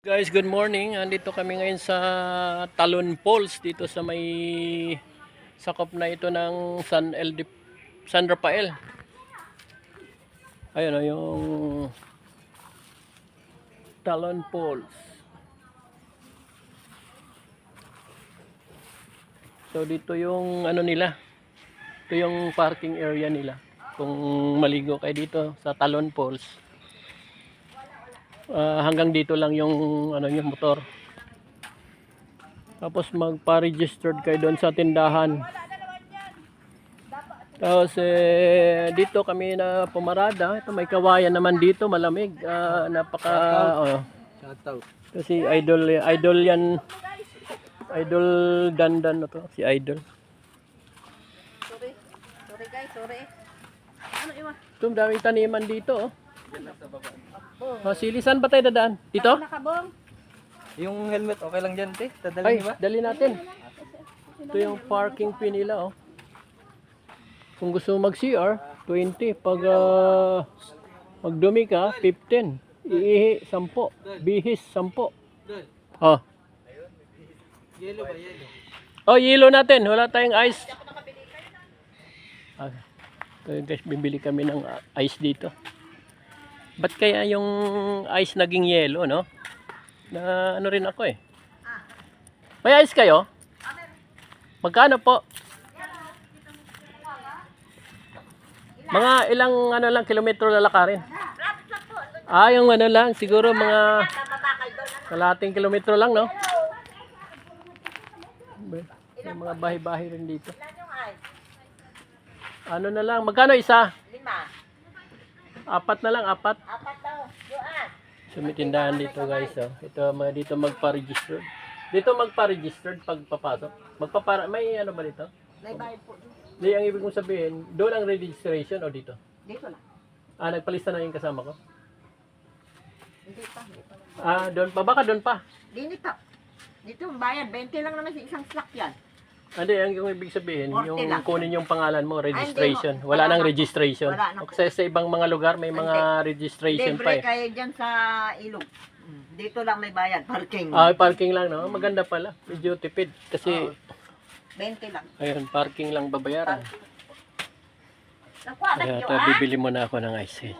Guys, good morning. Andito kami ngayon sa Talon Falls dito sa may sakop na ito ng San Rafael. Ayun o yung Talon Falls. So dito yung ano nila. Ito yung parking area nila. Kung maligo kayo dito sa Talon Falls. Hanggang dito lang yung ano yung motor. Tapos magpa-registered kayo doon sa tindahan. Tapos dito kami na pumarada. Ito may kawayan naman dito, malamig. Napaka Shoutout. kasi idol yan. Idol Dandan na to, si Idol. Sorry guys, sorry. Ano iwa? Ito daming taniman dito oh. Silisan ba tayo dadaan? Dito? Nakabong. Yung helmet, okay lang dyan, te? Dadalhin Ay, niyo ba? dali natin. Ito yung parking fee nila oh. Kung gusto mo mag-CR, 20. Pag magdumi ka, 15. Iihi, 10. Bihis, 10. Oh. Yellow ba, yellow? Oh, yelo natin. Wala tayong ice. Okay. Guys, bibili kami ng ice dito. Ba't kaya yung ice naging yelo, no? Na ano rin ako eh. May ice kayo? Magkano po? Mga ilang ano lang kilometro lalakarin? Yung ano lang, siguro mga kalahating kilometro lang, no? May mga bahay-bahay rin dito. Ano na lang, magkano isa? 5. 4 na lang, 4. 4 daw. Yuan. So may tindahan dito guys, oh. Ito mga dito magpa-register. Dito magpa-register pag papasok. May ano ba dito? May bayad po. Hindi, ang ibig kong sabihin, doon ang registration o dito? Dito lang. Nagpalista na yung kasama ko? Hindi pa. Doon pa, baka doon pa. Dito. Dito ang bayad. 20 lang naman sa isang slot yan. Hindi, ang ibig sabihin, 40 yung lang. kunin yung pangalan mo, registration. Hindi, Wala wala nang na. registration. Wala na. Kasi sa ibang mga lugar may mga registration pa Libre eh. kayo dyan sa ilog. Dito lang may bayad. Parking. Parking lang, no? Maganda pala. Medyo tipid. Kasi, 20 lang. ayun, parking lang babayaran. Nakuha na Kaya yuan. bibili muna ako ng ice.